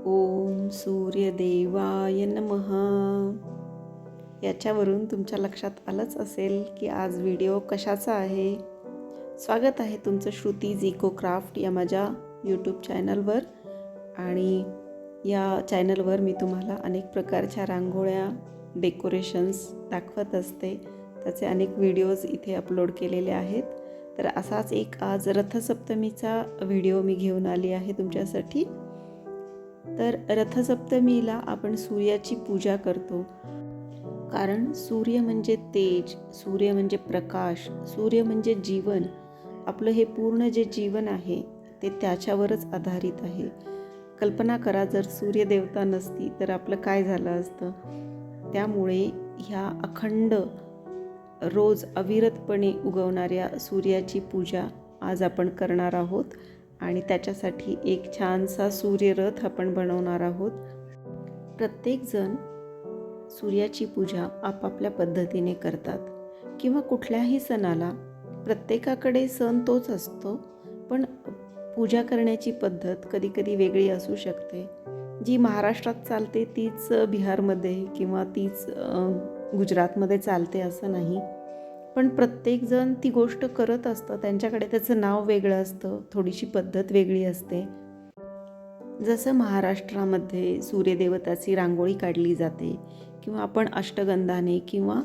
ओम सूर्यदेवाय नमः. याच्यावरून तुमच्या लक्षात आलंच असेल की आज व्हिडिओ कशाचा आहे. स्वागत आहे तुमचं श्रुतीज इको क्राफ्ट या माझ्या यूट्यूब चॅनलवर. आणि या चॅनलवर मी तुम्हाला अनेक प्रकारच्या रांगोळ्या, डेकोरेशन्स दाखवत असते. त्याचे अनेक व्हिडिओज इथे अपलोड केलेले आहेत. तर असाच एक आज रथसप्तमीचा व्हिडिओ मी घेऊन आली आहे तुमच्यासाठी. तर रथसप्तमीला आपण सूर्याची पूजा करतो, कारण सूर्य म्हणजे तेज, सूर्य म्हणजे प्रकाश, सूर्य म्हणजे जीवन. आपलं हे पूर्ण जे जीवन आहे ते त्याच्यावरच आधारित आहे. कल्पना करा, जर सूर्यदेवता नसती तर आपलं काय झालं असतं. त्यामुळे ह्या अखंड रोज अविरतपणे उगवणाऱ्या सूर्याची पूजा आज आपण करणार आहोत. आणि त्याच्यासाठी एक छानसा सूर्यरथ आपण बनवणार आहोत. प्रत्येकजण सूर्याची पूजा आपापल्या पद्धतीने करतात, किंवा कुठल्याही सणाला प्रत्येकाकडे सण तोच असतो, पण पूजा करण्याची पद्धत कधीकधी वेगळी असू शकते. जी महाराष्ट्रात चालते तीच बिहारमध्ये किंवा तीच गुजरातमध्ये चालते असं नाही. पण प्रत्येकजण ती गोष्ट करत असतं. त्यांच्याकडे त्याचं नाव वेगळं असतं, थोडीशी पद्धत वेगळी असते. जसं महाराष्ट्रामध्ये सूर्यदेवताची रांगोळी काढली जाते, किंवा आपण अष्टगंधाने किंवा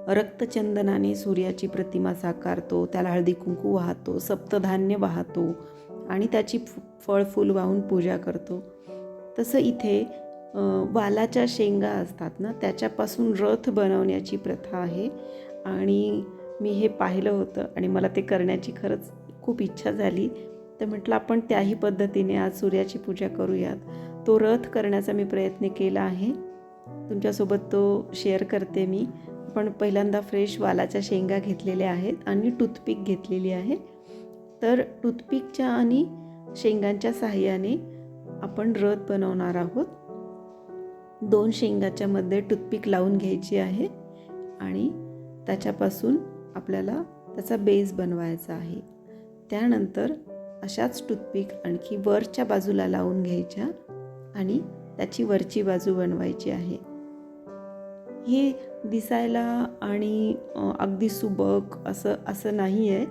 रक्तचंदनाने सूर्याची प्रतिमा साकारतो, त्याला हळदी कुंकू वाहतो, सप्तधान्य वाहतो आणि त्याची फळफूल वाहून पूजा करतो. तसं इथे वालाच्या शेंगा असतात ना, त्याच्यापासून रथ बनवण्याची प्रथा आहे. आणि मी हे पाहिलं होतं आणि मला ते करण्याची खरंच खूप इच्छा झाली. तर म्हटलं आपण त्याही पद्धतीने आज सूर्याची पूजा करूयात. तो रथ करण्याचा मी प्रयत्न केला आहे, तुमच्यासोबत तो शेअर करते मी. पण पहिल्यांदा फ्रेश वालाच्या शेंगा घेतलेल्या आहेत आणि टूथपिक घेतलेली आहे. तर टूथपिकच्या आणि शेंगांच्या साहाय्याने आपण रथ बनवणार आहोत. 2 शेंगाच्या मध्ये टूथपिक लावून घ्यायची आहे आणि त्याच्यापासून आपल्याला त्याचा बेस बनवायचा आहे. त्यानंतर अशाच टूथपिक आणखी वरच्या बाजूला लावून घ्यायच्या आणि त्याची वरची बाजू बनवायची आहे. हे दिसायला आणि अगदी सुबक असं नाही आहे,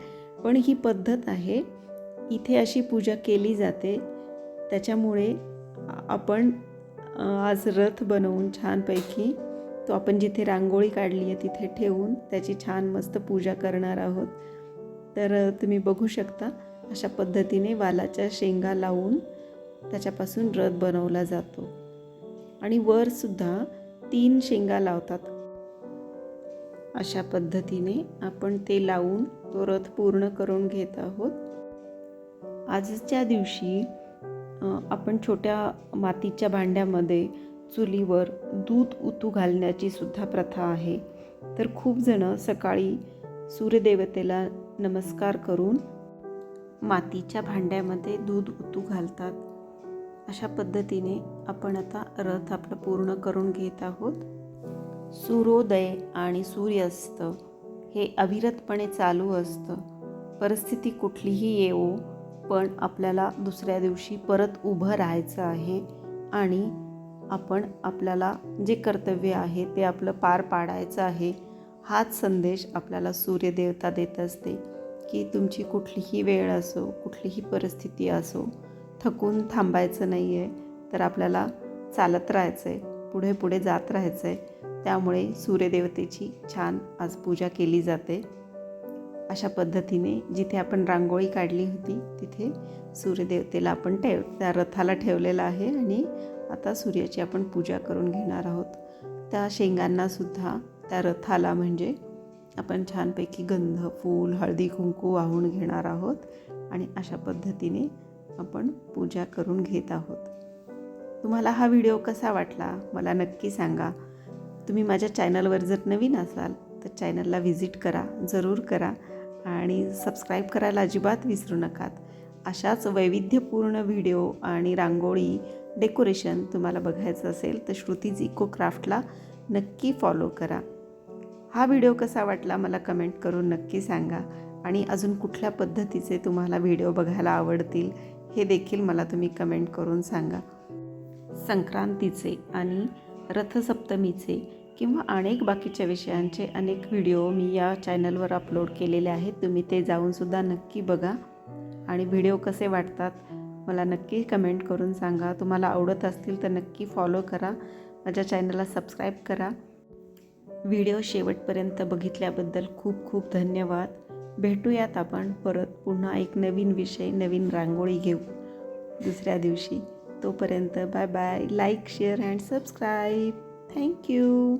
पण ही पद्धत आहे. इथे अशी पूजा केली जाते. त्याच्यामुळे आपण आज रथ बनवून छानपैकी तो आपण जिथे रांगोळी काढली आहे तिथे ठेवून त्याची छान मस्त पूजा करणार आहोत. तर तुम्ही बघू शकता, अशा पद्धतीने वालाच्या शेंगा लावून त्याच्यापासून रथ बनवला जातो. आणि वरसुद्धा 3 शेंगा लावतात. अशा पद्धतीने आपण ते लावून तो रथ पूर्ण करून घेत आहोत. आजच्या दिवशी आपण छोट्या मातीच्या भांड्यामध्ये चुलीवर दूध उतू घालण्याची सुद्धा प्रथा आहे. तर खूप जण सकाळी सूर्यदेवतेला नमस्कार करून मातीच्या भांड्यामध्ये दूध उतू घालतात. अशा पद्धतीने आपण आता रथ आपलं पूर्ण करून घेत आहोत. सूर्योदय आणि सूर्यास्त हे अविरतपणे चालू असतं. परिस्थिती कुठलीही येवो, पण आपल्याला दुसऱ्या दिवशी परत उभं राहायचं आहे आणि आपल्याला जे कर्तव्य आहे ते आपलं पार पाडायचं आहे. हाच संदेश आपल्याला सूर्यदेवता देत असते की तुमची कुठलीही वेळ असो, कुठलीही परिस्थिती असो, थकून थांबायचं नाही आहे, तर आपल्याला चालत राहायचं आहे, पुढे पुढे जात राहायचं आहे. त्यामुळे सूर्यदेवतेची छान आज पूजा केली जाते. अशा पद्धतीने जिथे आपण रांगोळी काढली होती तिथे सूर्यदेवतेला आपण त्या रथाला ठेवलेलं आहे आणि आता सूर्याची आपण पूजा करून घेणार आहोत. त्या शेंगांनासुद्धा त्या रथाला म्हणजे आपण छानपैकी गंध, फूल, हळदी कुंकू वाहून घेणार आहोत आणि अशा पद्धतीने आपण पूजा करून घेत आहोत. तुम्हाला हा व्हिडिओ कसा वाटला मला नक्की सांगा. तुम्ही माझ्या चॅनलवर जर नवीन असाल तर चॅनलला व्हिजिट करा, जरूर करा आणि सबस्क्राईब करायला अजिबात विसरू नका. अशाच वैविध्यपूर्ण व्हिडिओ आणि रांगोळी, डेकोरेशन तुम्हाला बघायचं असेल तर श्रुतीज इको क्राफ्टला नक्की फॉलो करा. हा व्हिडिओ कसा वाटला मला कमेंट करून नक्की सांगा. आणि अजून कुठल्या पद्धतीचे तुम्हाला व्हिडिओ बघायला आवडतील हे देखील मला तुम्ही कमेंट करून सांगा. संक्रांतीचे आणि रथसप्तमीचे किंवा अनेक बाकीच्या विषयांचे अनेक व्हिडिओ मी या चॅनलवर अपलोड केलेले आहेत. तुम्ही ते जाऊनसुद्धा नक्की बघा आणि व्हिडिओ कसे वाटतात मला नक्की कमेंट करून सांगा. तुम्हाला आवडत असतील तर नक्की फॉलो करा, माझ्या चॅनलला सबस्क्राईब करा. व्हिडिओ शेवटपर्यंत बघितल्याबद्दल खूप खूप धन्यवाद. भेटूयात आपण परत पुन्हा एक नवीन विषय, नवीन रांगोळी घेऊ दुसऱ्या दिवशी. तोपर्यंत bye bye. Like, share and subscribe. Thank you.